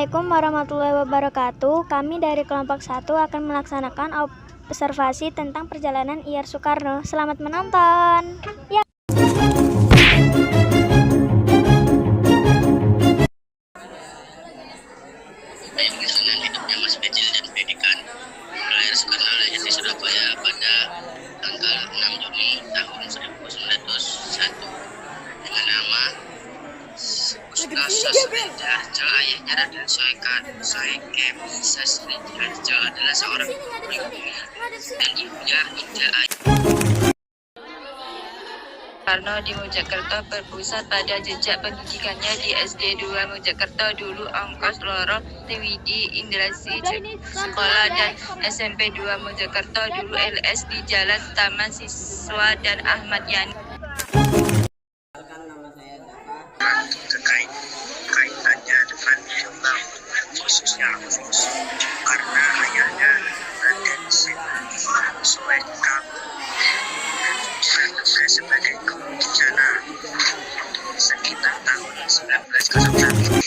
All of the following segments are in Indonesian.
Assalamualaikum warahmatullahi wabarakatuh. Kami dari kelompok 1 akan melaksanakan observasi tentang perjalanan IR Soekarno. Selamat menonton. Ya. Kegiatan hidupnya Mas Becil dan pendidikan. Lahir Soekarno lahir di Surabaya pada tanggal 6 Juni tahun 1901 dengan nama Gustav Sassoon-Harjo. Ayahnya Raden Soekem Sassoon-Harjo adalah seorang guru dan ibunya Ida Ayu. Soekarno di Mojokerto berpusat pada jejak pendidikannya di SD 2 Mojokerto dulu Ongkos Loro Triwidi Indrasi Sekolah dan SMP 2 Mojokerto dulu LS di Jalan Taman Siswa dan Ahmad Yani. Kaitannya dengan Jombang khususnya karena ayahnya Raden Soekarno bekerja sebagai guru di sana sekitar tahun 1901.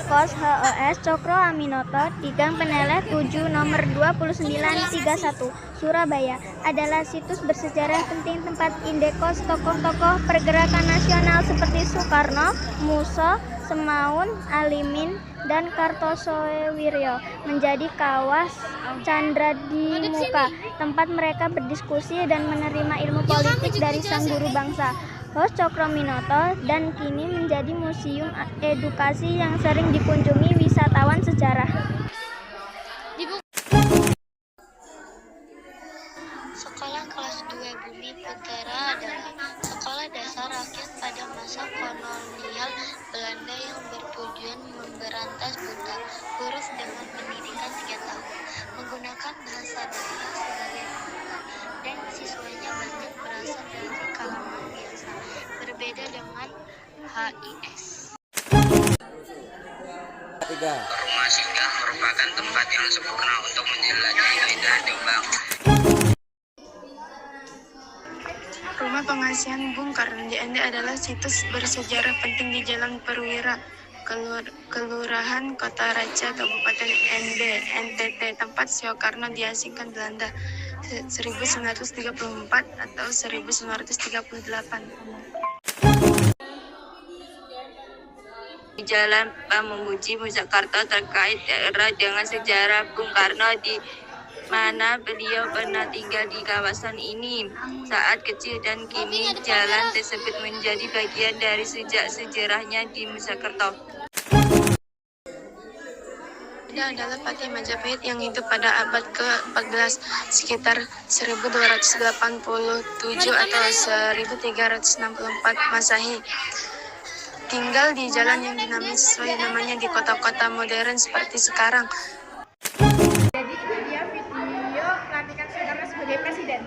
Kos HOS Cokro Aminoto di Gang Peneleh 7 nomor 2931 Surabaya adalah situs bersejarah penting tempat indekos tokoh-tokoh pergerakan nasional seperti Soekarno, Muso, Semaun, Alimin, dan Kartosoewiryo menjadi kawas candra di muka, tempat mereka berdiskusi dan menerima ilmu politik dari sang guru bangsa. HOS Cokroaminoto dan kini menjadi museum edukasi yang sering dikunjungi wisatawan sejarah. Sekolah kelas 2 Bumi Putra adalah sekolah dasar rakyat pada masa kolonial Belanda yang bertujuan memberantas buta huruf dengan pendidikan 3 tahun, menggunakan bahasa daerah sebagai bahasa, dan siswanya banyak berasal dari kalangan biasa, berbeda dengan HIS. Rumah singgah merupakan tempat yang sempurna untuk menjelajahi keindahan Jombang. Rumah Pengasihan Bung Karno di Ende adalah situs bersejarah penting di Jalan Perwira, Kelurahan Kota Raja, Kabupaten Ende, NTT, tempat Soekarno diasingkan Belanda 1934 atau 1938. Di Jalan Pamuji Mojokerto terkait daerah dengan sejarah Bung Karno di mana beliau pernah tinggal di kawasan ini saat kecil dan kini jalan tersebut menjadi bagian dari sejak sejarahnya di Mojokerto. Dia adalah Patih Majapahit yang hidup pada abad ke-14 sekitar 1287 atau 1364 Masehi. Tinggal di jalan yang dinamis sesuai namanya di kota-kota modern seperti sekarang. Jadi itu dia video pelantikan Soekarno sebagai presiden.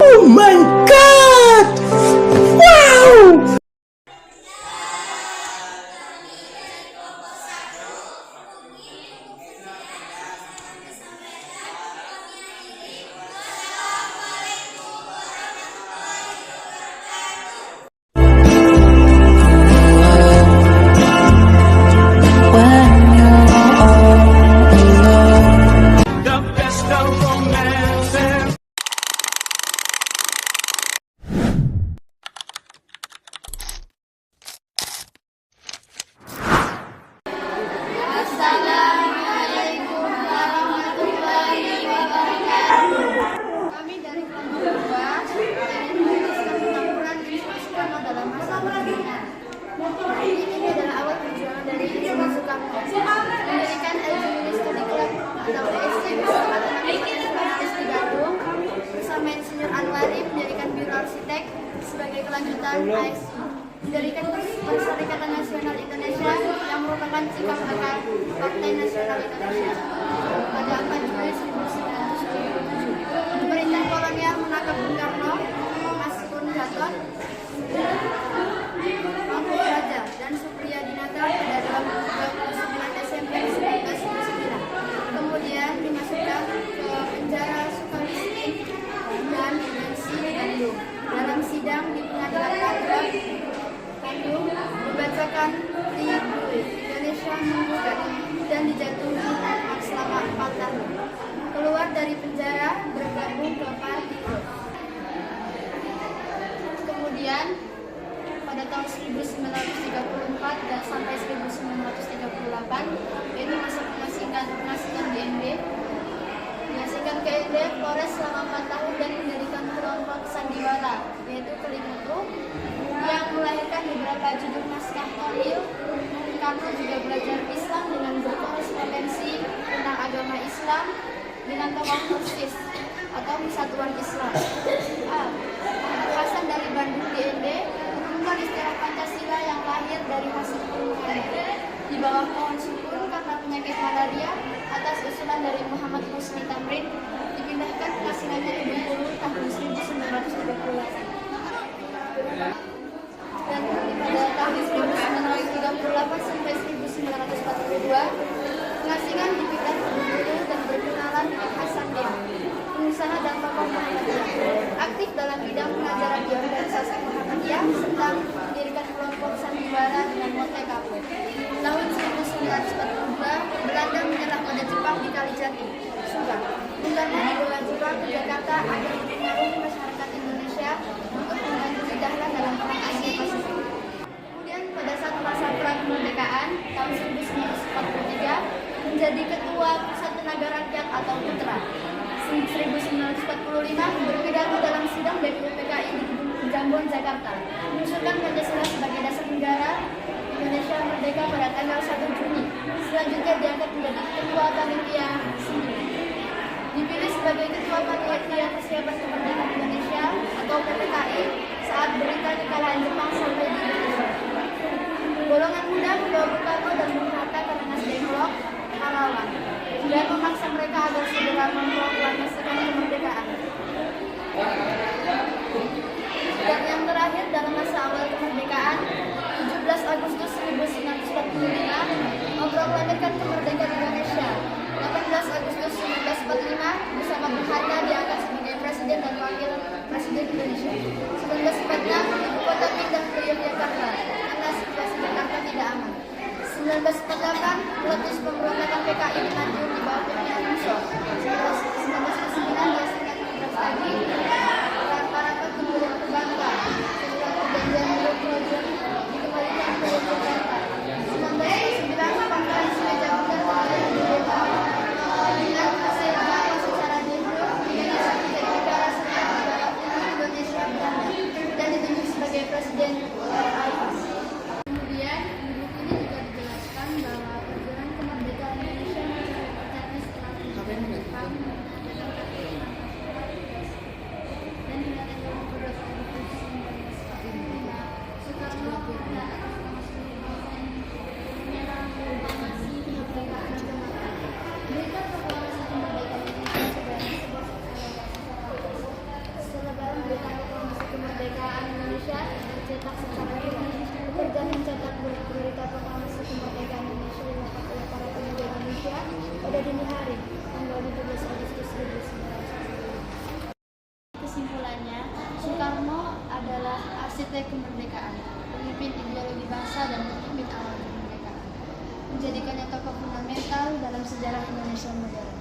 Oh my God! Wow! Kami dari kelompok 2 Soekarno dalam masa pemerintahan. Ini adalah awal perjuangan dari Soekarno mendirikan LGU Studi Club atau ESC di Bandung bersama Insinyur Anwari mendirikan Biro Arsitek sebagai kelanjutan ASI, mendirikan Perserikatan Nasional Indonesia yang merupakan cikal bakal Partai Nasional Indonesia pada 4 Juli 1977. Pemerintah kolonial menangkap Bung Karno, Mas Pun Gatot, tahun. Keluar dari penjara, bergabung ke Partido. Kemudian pada tahun 1934 dan sampai 1938 yaitu masa pengasihan DND. Diasingkan ke ND Flores selama 4 tahun dan mendirikan kelompok sandiwara yaitu Kelimutu yang melahirkan beberapa judul naskah Kolil. Karno juga belajar Islam dengan berkorespondensi tentang agama Islam dengan tokoh Persis atau Persatuan Islam. Muhammad Hasan dari Bandung DND menemukan istilah Pancasila yang lahir dari hasil perenungan di bawah pohon sukun karena penyakit malaria atas usulan dari Muhammad Husni Tamrin dipindahkan penghasilannya ke Bengkulu tahun 1938. Dan pada tahun 1938 sampai 1942 pengasingan dipindah ke Bengkulu dan berkenalan dengan Hasan Dia, pengusaha dan tokoh Muhammadiyah, aktif dalam bidang pengajaran di organisasi Muhammadiyah serta mendirikan kelompok sandiwara dengan Monte Capo. Tahun 1942 Belanda menyerah pada Jepang di Kalijati, Subang. Bung Karno dibawa Jepang ke Jakarta agar mempengaruhi masyarakat Indonesia untuk membantu Dahlan dalam perang Asia Pasifik. Kemudian pada saat masa perang kemerdekaan tahun 1943 menjadi ketua Pusat Tenaga Rakyat atau Putra. 1945 berpidato dalam sidang BPUPKI di Gedung Jambon, Jakarta, mengusulkan Pancasila sebagai dasar negara Indonesia merdeka pada tanggal 1 Juni. Selanjutnya diangkat menjadi Ketua Panitia 9. Dipilih sebagai Ketua Panitia Persiapan Kemerdekaan Indonesia atau PPKI saat berita kekalahan Jepang sampai di Indonesia. Golongan muda membawa Bung Karno dan Bung Hatta ke Rengas Dengklok, Karawang, dan memaksa mereka agar segera memproklamasikan kemerdekaan. Dan yang terakhir dalam masa awal kemerdekaan, 17 Agustus 1945 memproklamirkan kemerdekaan Indonesia. 18 Agustus 1945 bersama Bung Hatta diangkat sebagai Presiden dan Wakil Presiden Indonesia. 1946 ibu kota pindah ke Yogyakarta karena situasi Jakarta tidak aman. 1948 meletus pemberontakan PKI di Madiun di bawah pimpinan Musso. 1949 diasingkan ke lagi dan Parapat kemudian ke Bangka. Setelah perjanjian New Project dikembalikan ke Yogyakarta. 1949 konferensi meja bundar kembali di Depok. Dengan hasil bahwa secara jujur Indonesia menjadi negara sekutu negara Indonesia Belanda dan ditunjuk sebagai Presiden RI. Kemudian di buku ini juga dijelaskan bahwa perjuangan kemerdekaan Indonesia mencapai puncaknya setelah penjajahan Jepang dan dengan ekonomi pada tahun 1945 Soekarno pernah menyerang proklamasi kemerdekaan Jakarta. Berita proklamasi kemerdekaan Indonesia sebagai sebuah selebaran berita proklamasi kemerdekaan Indonesia tercetak secara real. Pekerjaan mencetak berita proklamasi kemerdekaan Indonesia dilakukan oleh para pemuda Indonesia pada dini hari tanggal 15 Agustus 1945. Kesimpulannya, Soekarno adalah arsitek kemerdekaan, pemimpin ideologi bangsa dan pemimpin awal kemerdekaan, menjadikannya tokoh fundamental dalam sejarah Indonesia modern.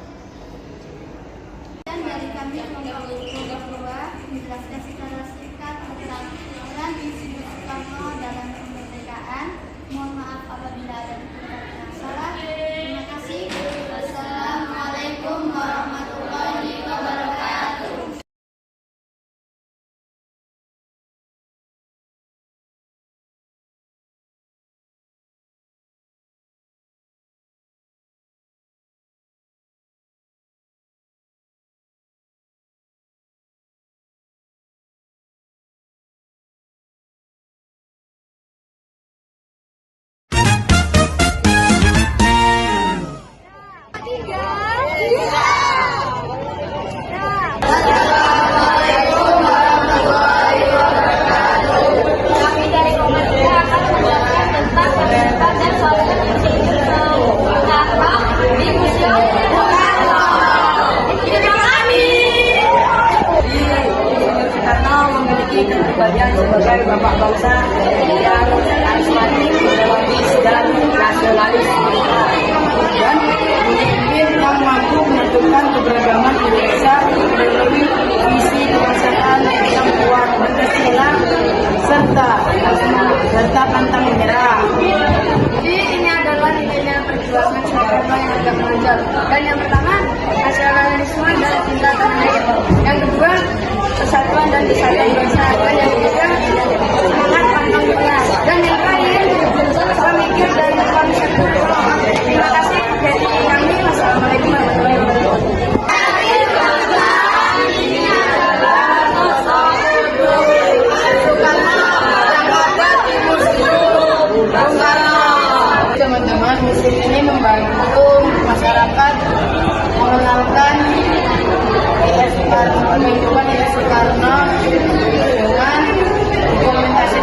Dan dari kami kelompok 2 menjelaskan secara singkat tentang peran Insinyur Soekarno dalam kemerdekaan. Mohon maaf apabila ada kata salah. Terima kasih. Wassalamualaikum warahmatullahi wabarakatuh. Kepribadian sebagai bapak bangsa yang karismatik, ideologis dan nasionalis dan pemimpin yang mampu pantang menyerah. Jadi ini adalah nilainya perjuangan Soekarno yang agak menonjol. Dan yang pertama, nasionalisme dan cinta tanah air. Yang kedua, persatuan dan kesatuan bangsa. Dan yang ketiga, semangat pantang menyerah. Dan yang terakhir, pemikir dan konsep. Terima kasih dari kami. Wassalamualaikum warahmatullahi wabarakatuh. Teman-teman, museum ini membantu masyarakat mengenalkan kehidupan Soekarno dengan dokumentasi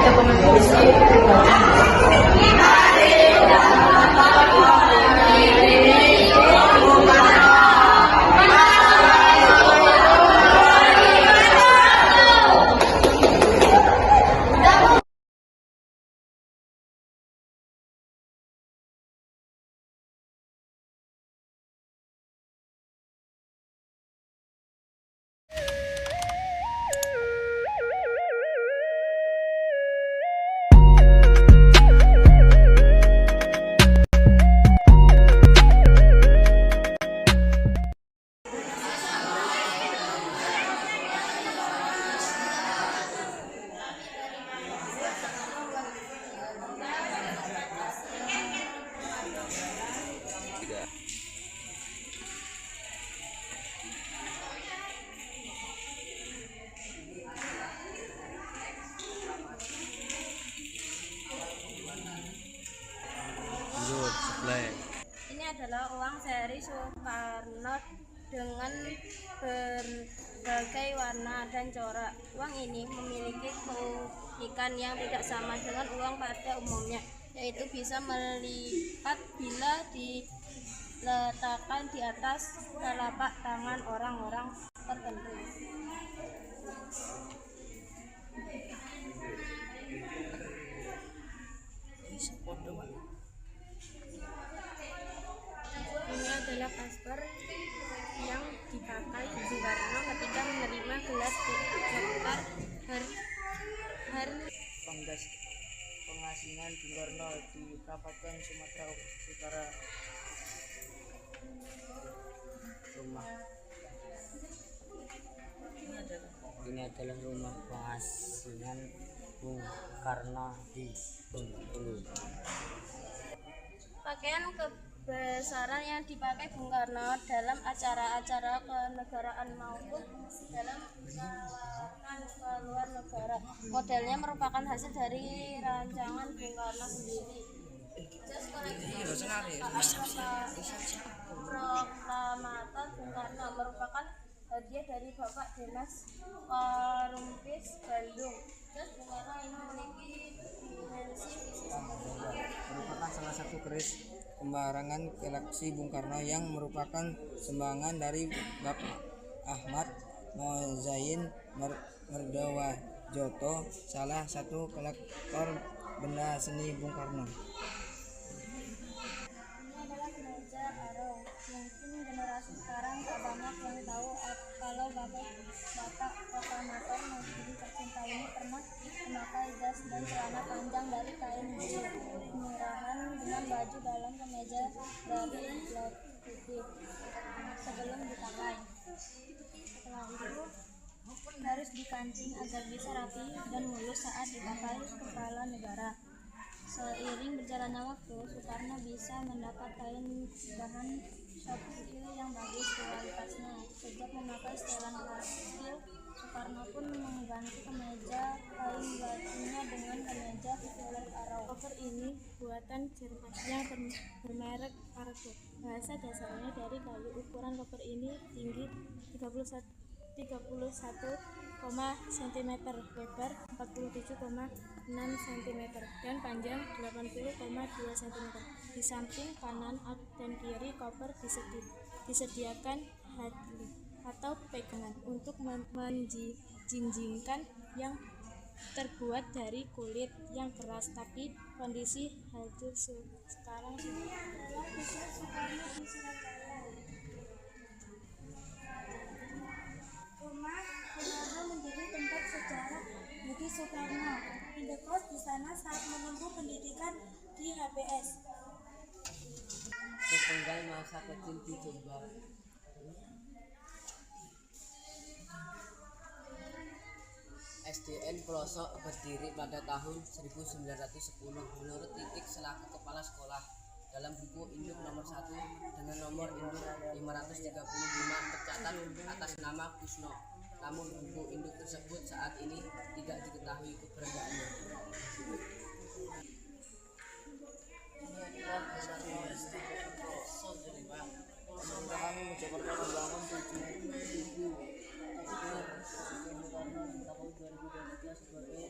Ini adalah uang seri Soekarno dengan berbagai warna dan corak. Uang ini memiliki keunikan yang tidak sama dengan uang pada umumnya, yaitu bisa melipat bila diletakkan di atas telapak tangan orang-orang tertentu. Ini adalah paspor yang dipakai Bung Karno ketika menerima gelar doktor Penggas pengasingan Bung Karno di Kabupaten Sumatera Utara. Rumah ini adalah rumah pengasingan Bung Karno di Bengkulu. Pakaian kebesaran yang dipakai Bung Karno dalam acara-acara kenegaraan maupun dalam perjalanan ke luar negara. Modelnya merupakan hasil dari rancangan Bung Karno sendiri. Jas koleksi Proklamator Bung Karno merupakan hadiah dari Bapak Dinas Korumpis Bandung. Jas Bung Karno ini memiliki dimensi visi Merupakan salah satu keris pembarangan koleksi Bung Karno yang merupakan sumbangan dari Bapak Ahmad Mozain Merdawajoto, salah satu kolektor benda seni Bung Karno. kemeja arong. Mungkin generasi sekarang tak banyak yang tahu kalau Bapak Proklamator negeri tercinta ini pernah memakai jas dan celana panjang dari kain biru kemerahan dengan baju dalam kemeja dari blok putih sebelum dipakai. Setelah itu harus dikancing agar bisa rapi dan mulus saat dipakai kepala negara. Seiring berjalannya waktu, Soekarno bisa mendapat kain bahan shot kecil yang bagus kualitasnya. Sejak memakai setelan hasil, Soekarno pun mengganti kemeja kain bajunya dengan kemeja violet arrow. Cover ini buatan Jerman yang bermerek Argo. Bahasa dasarnya dari kayu. Ukuran cover ini tinggi 31 cm, lebar 47,6 cm, dan panjang 80,2 cm. Di samping kanan dan kiri koper disediakan hadli atau pegangan untuk menjinjingkan yang terbuat dari kulit yang keras, tapi kondisi hadir sekarang sudah. Soekarno di Surabaya. Rumah Soekarno menjadi tempat sejarah bagi Soekarno. Indekos di sana saat menempuh pendidikan masa kecil dicoba. SDN Pelosok berdiri pada tahun 1910 menurut Titik selaku kepala sekolah. Dalam buku induk nomor 1 dengan nomor induk 535 tercatat atas nama Kusno. Namun buku induk tersebut saat ini tidak diketahui keberadaannya. Kami Mojokerto membangun 7.000 tahun 2023 sebagai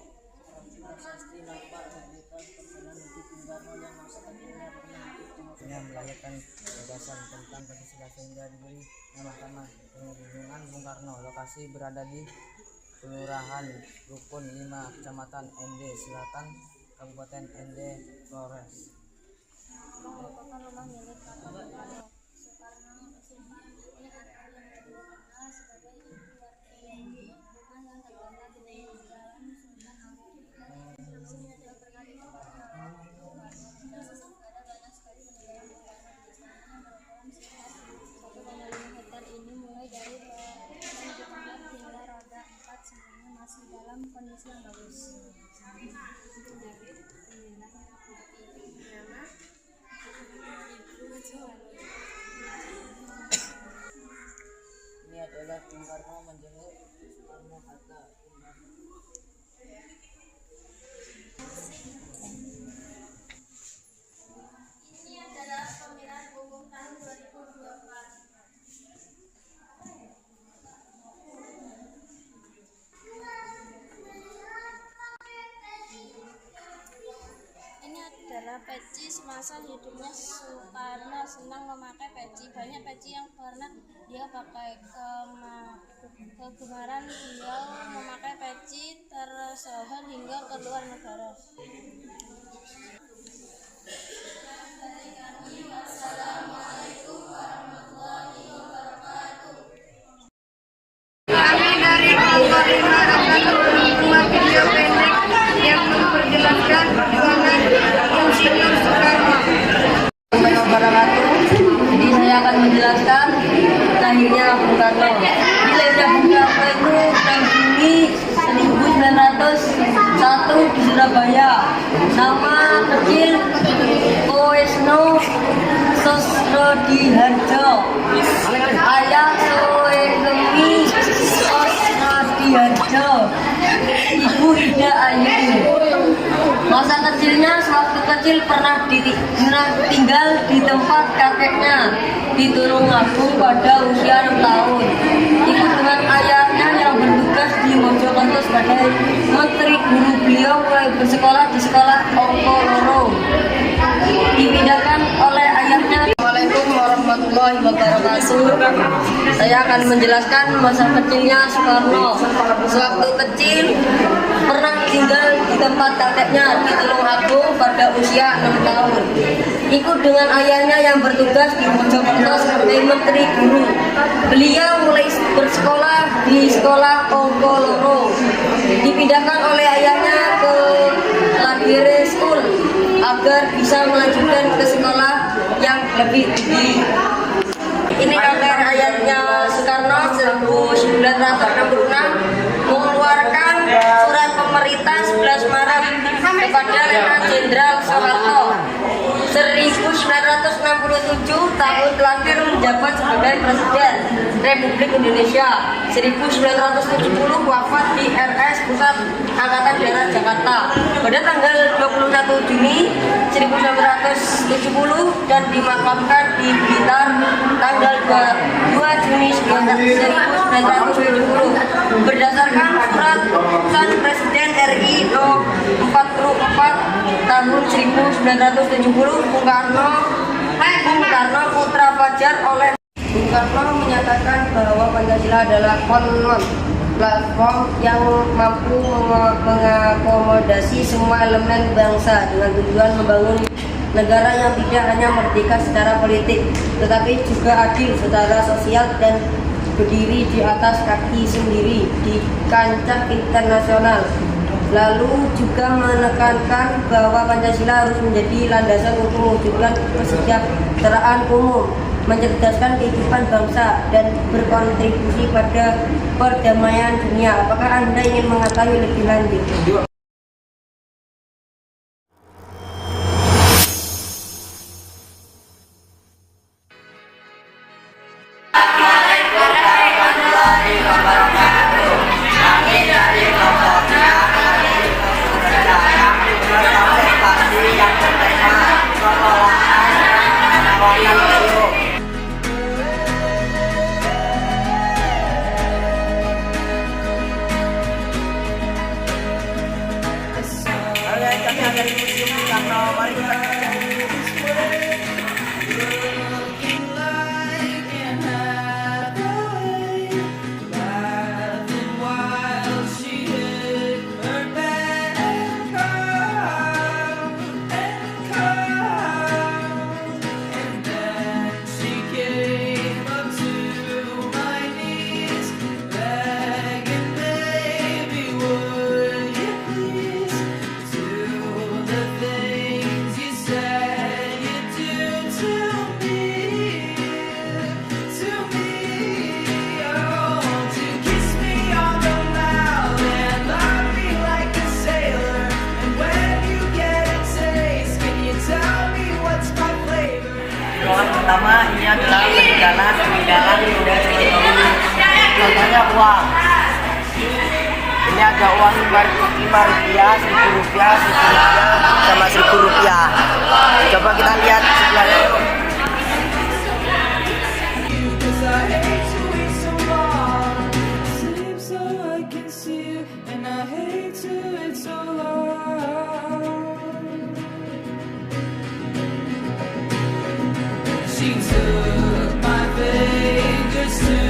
prasasti nampak menunjukkan perjalanan hidup Bung Karno yang masa kecilnya pernah hidup di Mojokerto, melahirkan gagasan tentang Pancasila sehingga diberi nama Taman Pengunjungan Bung Karno. Lokasi berada di Kelurahan Rukun 5, Kecamatan Ende Selatan, Kabupaten Ende Flores. Merupakan rumah milik Karno. Soekarno ini adalah sebagai ibu warga rumah yang terkenal di Jalan Sultan Agung. Di sini adalah berkali ada banyak sekali peninggalan Bung Karno di istananya berukuran sekitar 1,5 hektar ini, mulai dari bangunan tempat hingga roda 4 semuanya masih dalam kondisi yang bagus. Ini adalah Bung Karno menjenguk Soekarno Hatta. Ini adalah pemilihan umum tahun 2024. Ini adalah peci semasa hidupnya Soekarno. Senang memakai peci. Banyak peci yang pernah dia pakai. Kegemaran beliau memakai peci tersohor hingga ke luar negara. Kami dari kelompok 5 akan membuat video pendek yang memperjelaskan perjuangan Insinyur Soekarno. Jadi saya akan menjelaskan lahirnya Bung Karno. Lahirnya Bung Karno itu bulan Juni 1901 di Surabaya. Nama kecil Koesno Sosrodiharjo. Ayah Soegemi Sosrodiharjo. Ibu Ida Ayu. Masa kecilnya sewaktu kecil pernah tinggal di tempat kakeknya di Tulungagung pada usia 6 tahun. Ikut dengan ayahnya yang bertugas di Mojokerto sebagai menteri guru. Beliau mulai bersekolah di sekolah Ongko Loro. Dipindahkan oleh ayahnya. Assalamualaikum warahmatullahi wabarakatuh. Saya akan menjelaskan masa kecilnya Soekarno. Sewaktu kecil pernah tinggal di tempat kakeknya di Tulungagung pada usia 6 tahun. Ikut dengan ayahnya yang bertugas di Mojokerto sebagai menteri guru. Beliau mulai bersekolah di sekolah Ongko Loro. Dipindahkan oleh ayahnya ke Lagere School agar bisa melanjutkan ke sekolah yang lebih tinggi. Ini kabar ayahnya Soekarno 1966 mengeluarkan surat pemerintah 11 Maret kepada Letnan Jenderal Soeharto. 1967 tahun terakhir menjabat sebagai Presiden Republik Indonesia. 1970 wafat di RS Pusat Angkatan Darat Jakarta pada tanggal 21 Juni 1970 dan dimakamkan di Blitar tanggal 2 Juni 1970. Berdasarkan surat keputusan Presiden RI No. 44 tahun 1970, Bung Karno Putra Fajar oleh Bung Karno menyatakan bahwa Pancasila adalah konon platform yang mampu mengakomodasi semua elemen bangsa dengan tujuan membangun negara yang tidak hanya merdeka secara politik, tetapi juga adil secara sosial dan berdiri di atas kaki sendiri di kancah internasional. Lalu juga menekankan bahwa Pancasila harus menjadi landasan untuk mewujudkan kesejahteraan umum mencerdaskan kehidupan bangsa, dan berkontribusi pada perdamaian dunia. Apakah Anda ingin mengetahui lebih lanjut? Kami ada di Museum Bung Karno. Mari kita pertama ini adalah peninggalan budaya seperti ini. Contohnya uang. Ini ada uang 5 rupiah, 1000 rupiah, 1000 rupiah, sama 1000 rupiah. Coba kita lihat sebelahnya. She took my fingers to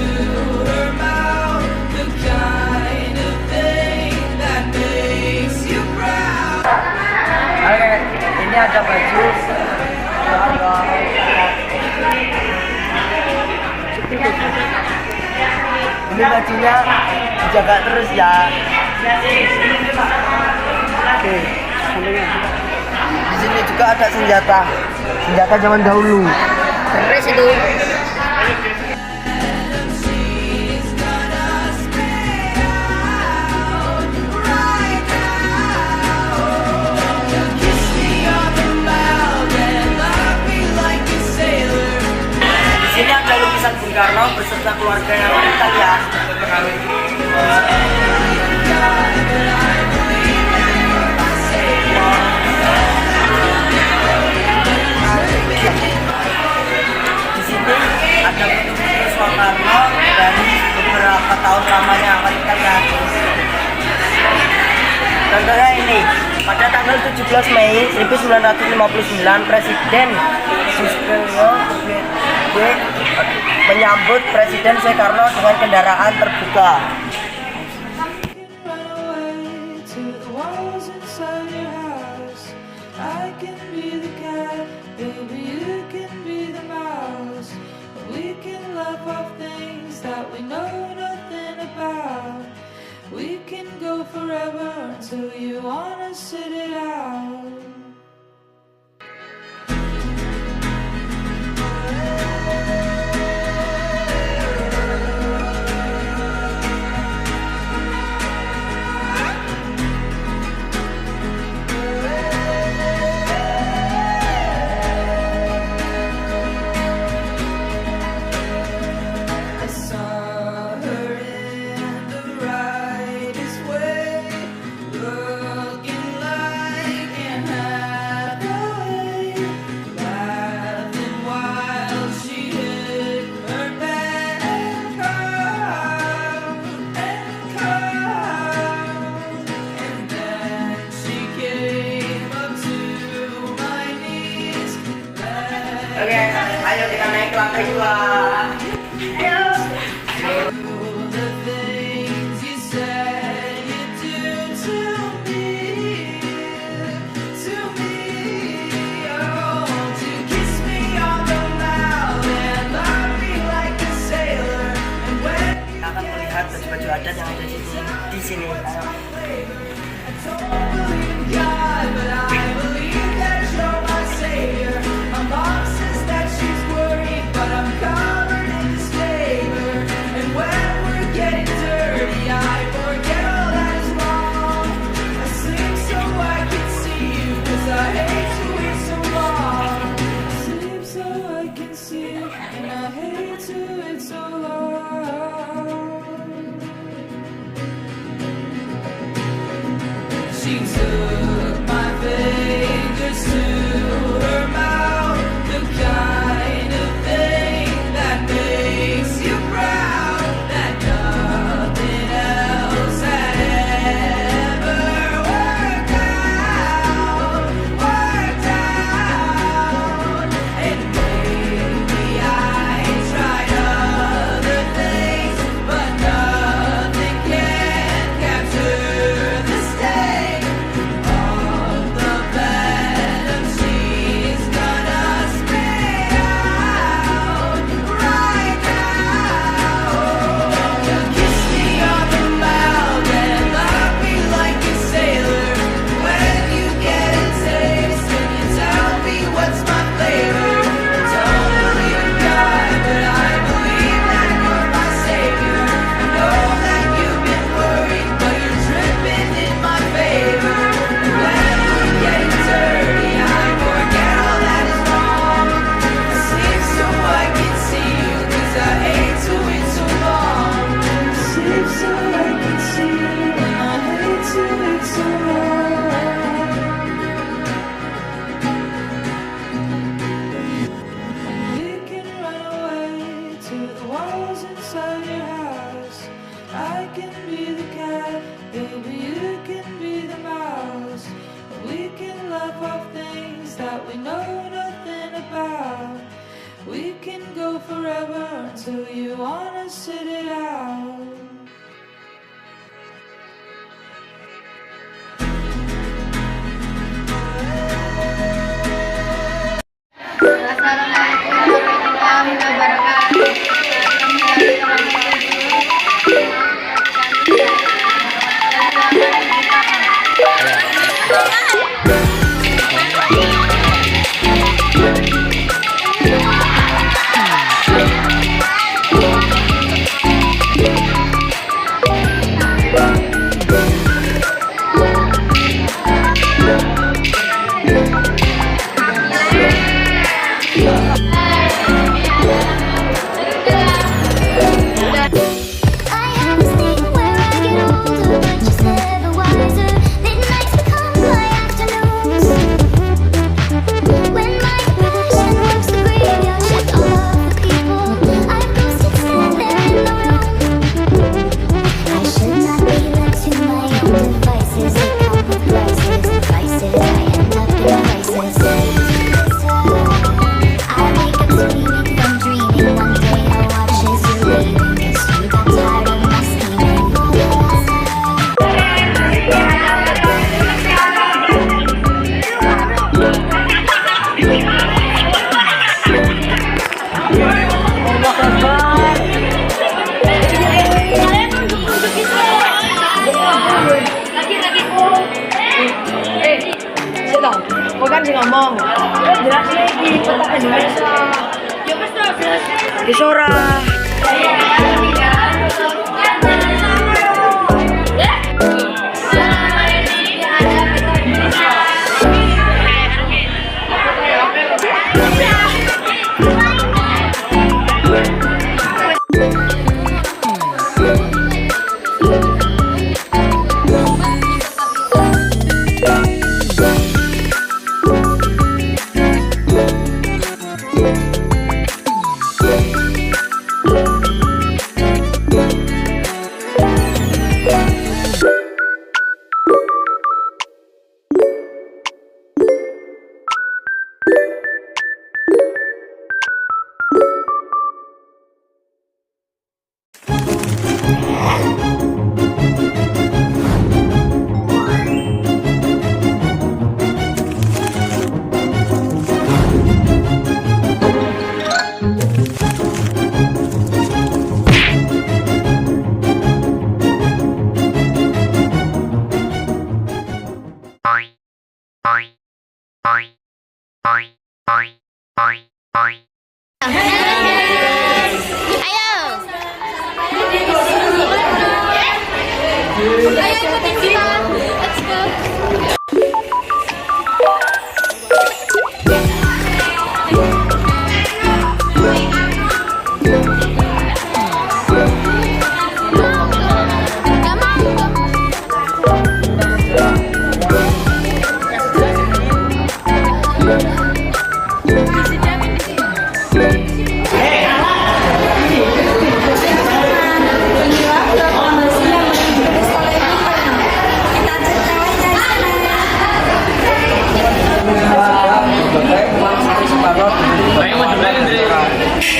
her mouth, the kind of thing that makes you proud. Oke, ini ada baju. Ini bajunya dijaga terus ya. Oke, di sini juga ada senjata zaman dahulu. Keren itu. Di sini ada lukisan Bung Karno beserta keluarga yang wanita ya. Ada foto-foto Soekarno dari beberapa tahun lamanya akan kita lihat. Contohnya ini, pada tanggal 17 Mei 1959 Presiden Susilo menyambut Presiden Soekarno dengan kendaraan terbuka. We can go forever until you wanna sit it out. Oke, ayo kita naik ke lantai 2. Akan melihat baju-baju adat yang ada di sini. My mom says that she's worried, but I'm to it so long. She took my fingers to her mouth, the kind of thing that makes you proud, that nothing else had ever worked out. And maybe I tried other things, but nothing can capture the sting of the venom she's gonna spit out right now. You kiss me on the mouth and love me like a sailor. When you get a taste and you tell me what's my flavor. Don't believe in God, but I believe that you're my savior. I know that you've been worried, but you're tripping in my favor. When we're getting dirty, I forget all that is wrong. I sleep so I can see you, 'cause I hate to wait so long. I sleep so I can see you, and I hate to wait so long. We can run away to the walls inside your house. I can be the cat, baby, you can be the mouse. We can laugh off things that we know nothing about. We can go forever until you wanna sit it out. Assalamualaikum warahmatullahi wabarakatuh. Bukan sih ngomong. Jelasnya di kota Indonesia. Di Sora.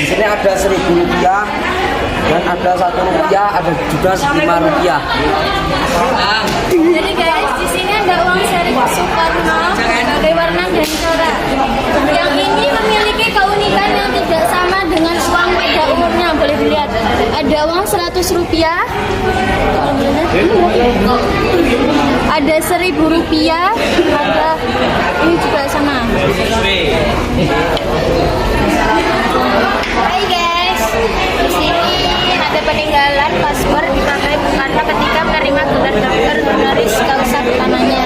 Di sini ada Rp1.000 dan ada Rp1, ada juga Rp5. Jadi guys, di sini ada uang seri Soekarno sebagai warna dan corak. Yang ini memiliki keunikan yang tidak sama dengan uang pada umumnya. Boleh dilihat. Ada uang Rp100, ada Rp1.000, ada ini juga sama. Hai guys, di sini ada peninggalan paspor dipakai Bung Karno ketika menerima gelar doktor honoris causa pertamanya.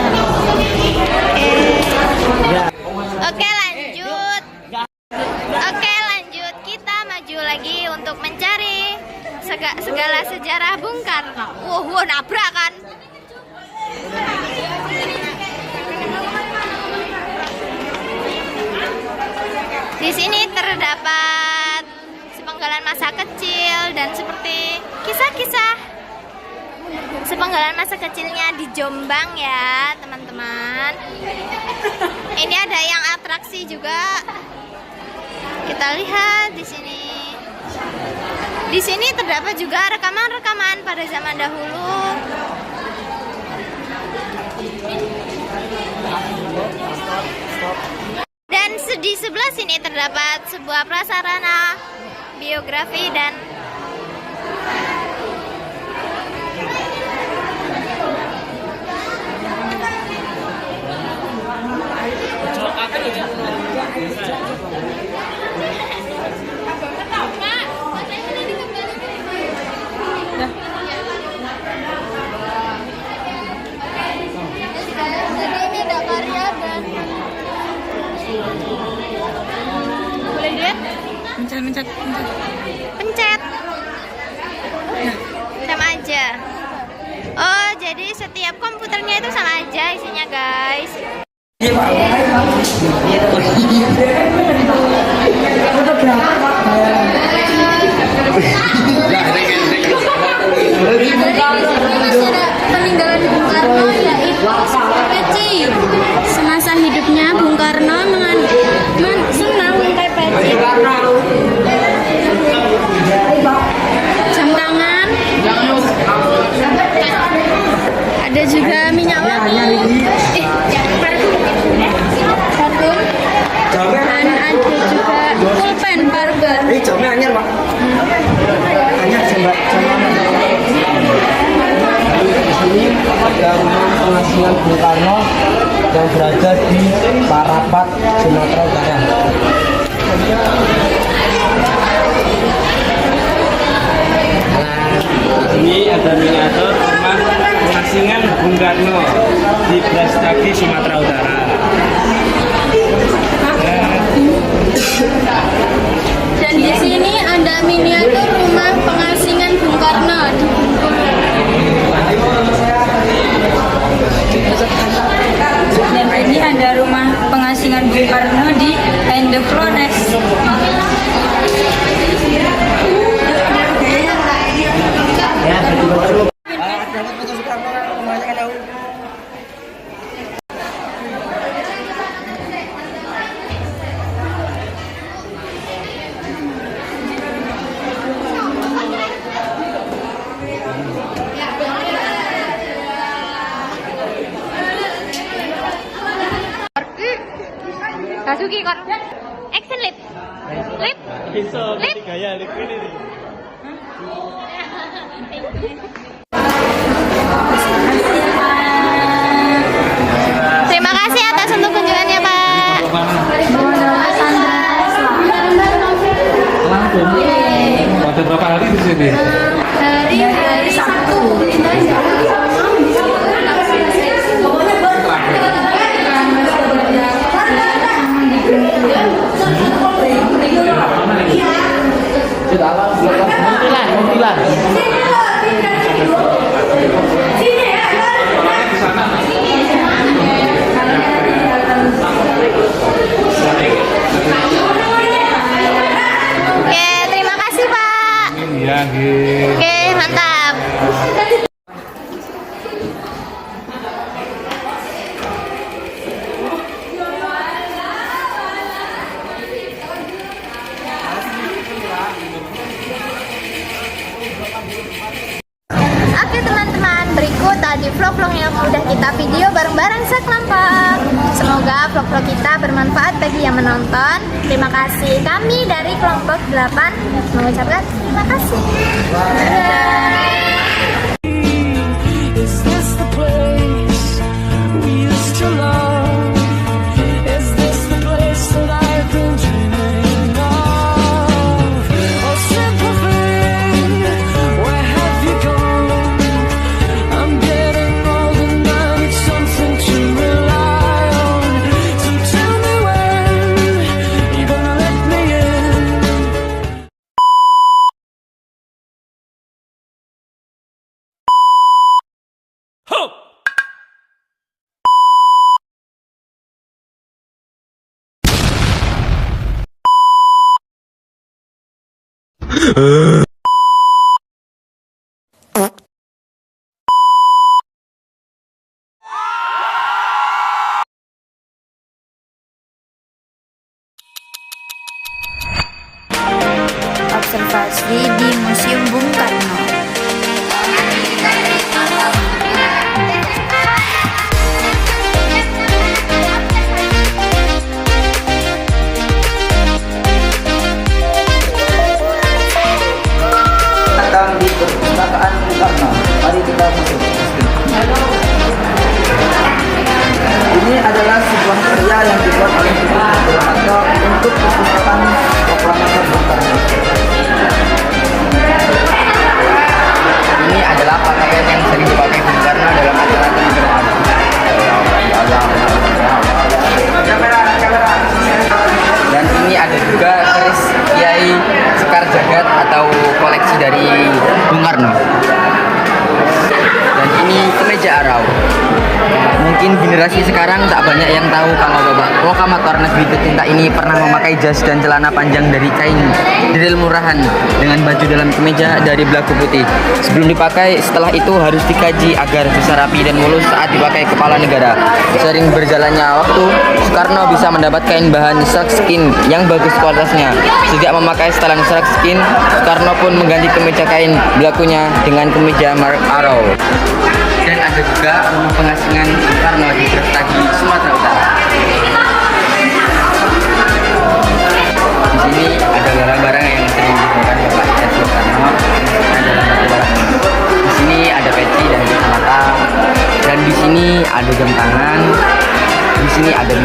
Oke lanjut. Kita maju lagi untuk mencari segala sejarah Bung Karno. Wow, nabrak kan? Di sini terdapat sepenggalan masa kecil dan seperti kisah-kisah sepenggalan masa kecilnya di Jombang ya, teman-teman. Ini ada yang atraksi juga. Kita lihat di sini. Di sini terdapat juga rekaman-rekaman pada zaman dahulu. Dan di sebelah sini terdapat sebuah prasarana biografi dan jadi ini ada karya dan boleh lihat? Pencet. Sama aja. Oh, jadi setiap komputernya itu sama aja isinya, guys. Peninggalan Bung Karno yaitu peci. Semasa hidupnya Bung Karno senang memakai peci. Jam tangan. Ada juga minyak wangi. Parfum. Dan ada juga pulpen barber. Jamnya anyar, Pak. Anyar jembat. Di sini ada rumah pengasihan Bung Karno yang berada di Parapat, Sumatera Utara. Ini ada miniatur rumah pengasingan Bung Karno di Brastagi, Sumatera Utara. Dan di sini ada miniatur rumah pengasingan Bung Karno. Dan ini ada rumah pengasingan Bung Karno di Ende Flores. Kasugi kor. Action lip. Lip. Lip. Gaya lip ini nih. Terima kasih atas untuk kunjungannya, Pak. Pada berapa hari di sini? Hari Sabtu. Sudah Muntilan. Oke, terima kasih Pak. Iya, Oke, mantap. Oke teman-teman, berikut tadi vlog-vlog yang udah kita video bareng-bareng sekelompok. Semoga vlog-vlog kita bermanfaat bagi yang menonton. Terima kasih, kami dari kelompok 8 mengucapkan terima kasih. Dadah. Is this the place we used to love? Is this the place that I've been dreaming of? Oh, simple thing, where have you gone? I'm getting old and I need something to rely on. So tell me when you're gonna let me in. Observasi di Museum Bung Karno. Datang di perpustakaan Bung Karno. Mari kita masuk. Ini adalah sebuah karya yang dibuat oleh Proklamator untuk perpustakaan Proklamator Bung Karno. Ini adalah pakaian yang sering dipakai Bung Karno dalam acara kenegaraan. Dan ini ada juga keris Kiai Sekar Jagad atau koleksi dari Bung Karno. Dan ini kemeja arau. Mungkin generasi sekarang tak banyak yang tahu kalau Bapak Proklamator Negeri Tercinta ini pernah memakai jas dan celana panjang dari kain drill murahan dengan baju dalam kemeja dari belagu putih. Sebelum dipakai, setelah itu harus dikaji agar bisa rapi dan mulus saat dipakai kepala negara. Sering berjalannya waktu, Soekarno bisa mendapat kain bahan sharkskin yang bagus kualitasnya. Sejak memakai setelan sharkskin, Soekarno pun mengganti kemeja kain belakunya dengan kemeja Mark Arrow. Dan ada juga rumah pengasingan Soekarno di Brastagi, Sumatera Utara. Di sini ada barang-barang yang sering digunakan Bapak Soekarno. Ada barang-barang. Di sini ada peci dan kacamata. Dan di sini ada jam tangan. Di sini ada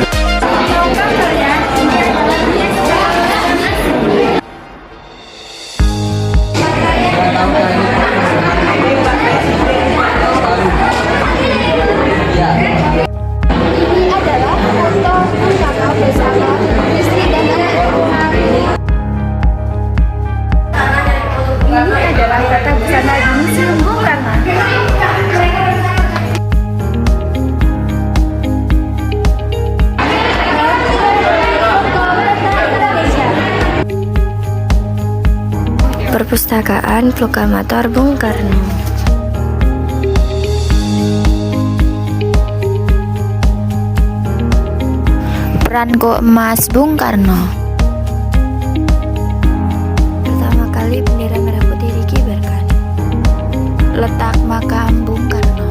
Perpustakaan Proklamator Bung Karno. Perangko emas Bung Karno. Pertama kali bendera merah putih dikibarkan. Letak makam Bung Karno.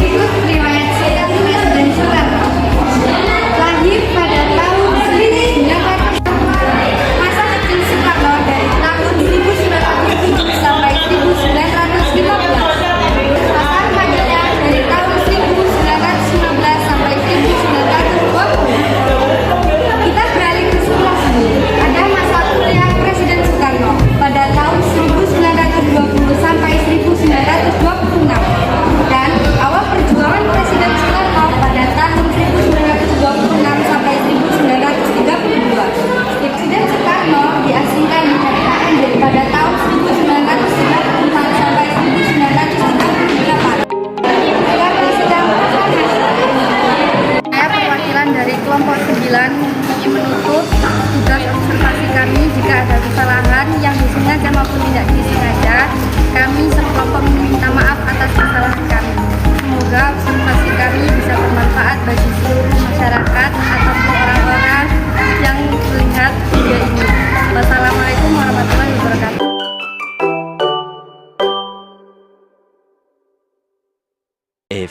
Berikut riwayat Syekh Tulis dan Soekarno. Lahir pada tahun 1900. Masa kecil Soekarno dari tahun 1907 sampai 1915. Masa remajanya dari tahun 1919 sampai 1920. Kita beralih ke sebelah sini.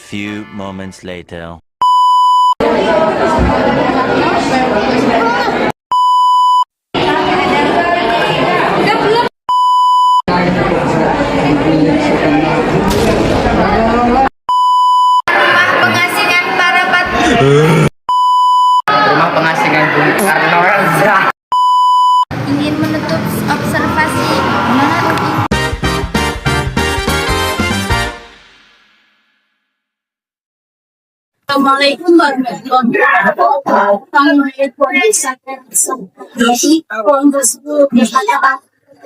few moments later. Pengasingan para Rumah pengasingan Bung Karno. Ingin menutup observasi mana Assalamualaikum warahmatullahi wabarakatuh. Kami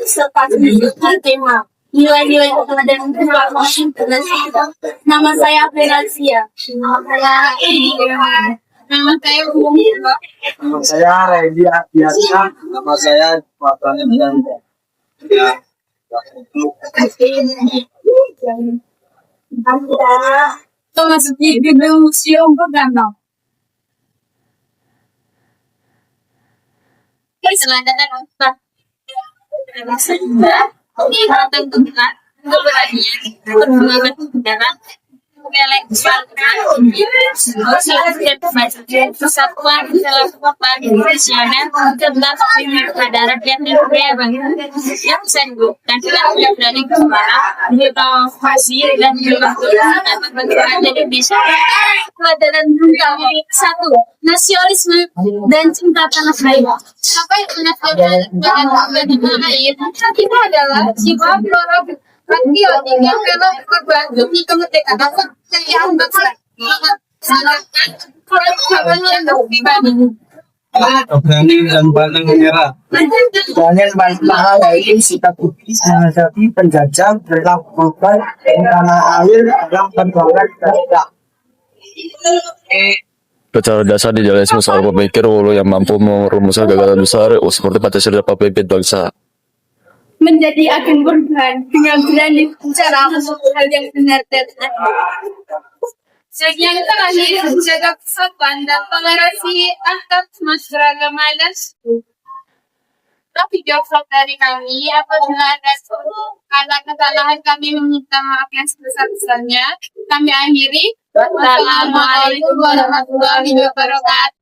serta menunjukkan tema nilai-nilai keteladanan berlaku dengan nama saya Feransia. Nama saya Umum. Nama saya Randy Adiasa. Nama saya Fatani Bianca. Memasuki gedung Museum Bung Karno. Selanjutnya tentukan keberanian perkembangan udara persatuan dalam kekuatan Indonesia dan tentang darat dan yang sanggup dan tidak berani kemana inovasi dan berbenturan jadi bisa pelajaran utama satu nasionalisme dan cinta tanah air. Apa itu nasionalisme air? Kita adalah jiwa flora patriotik yang rela berkorban demi kemerdekaan yang bangsa. Berani dan pantang menyerah. Soalnya paling mahal yaitu sikap putih menghadapi penjajah berlakukan tanah air dalam perjuangan bangsa. Kecerdasan idealisme seorang pemikir Wolo yang mampu merumuskan gagasan besar seperti Pancasila dapat memimpin bangsa. Menjadi agen perubahan dengan berani bicara hal yang benar dan adil. Yang terakhir, menjaga persatuan dan toleransi antar semua agama dan suku. Tapi jawab dari kami, apabila ada suatu karena kesalahan kami meminta maaf yang sebesar-besarnya. Kami akhiri. Wassalamualaikum warahmatullahi wabarakatuh.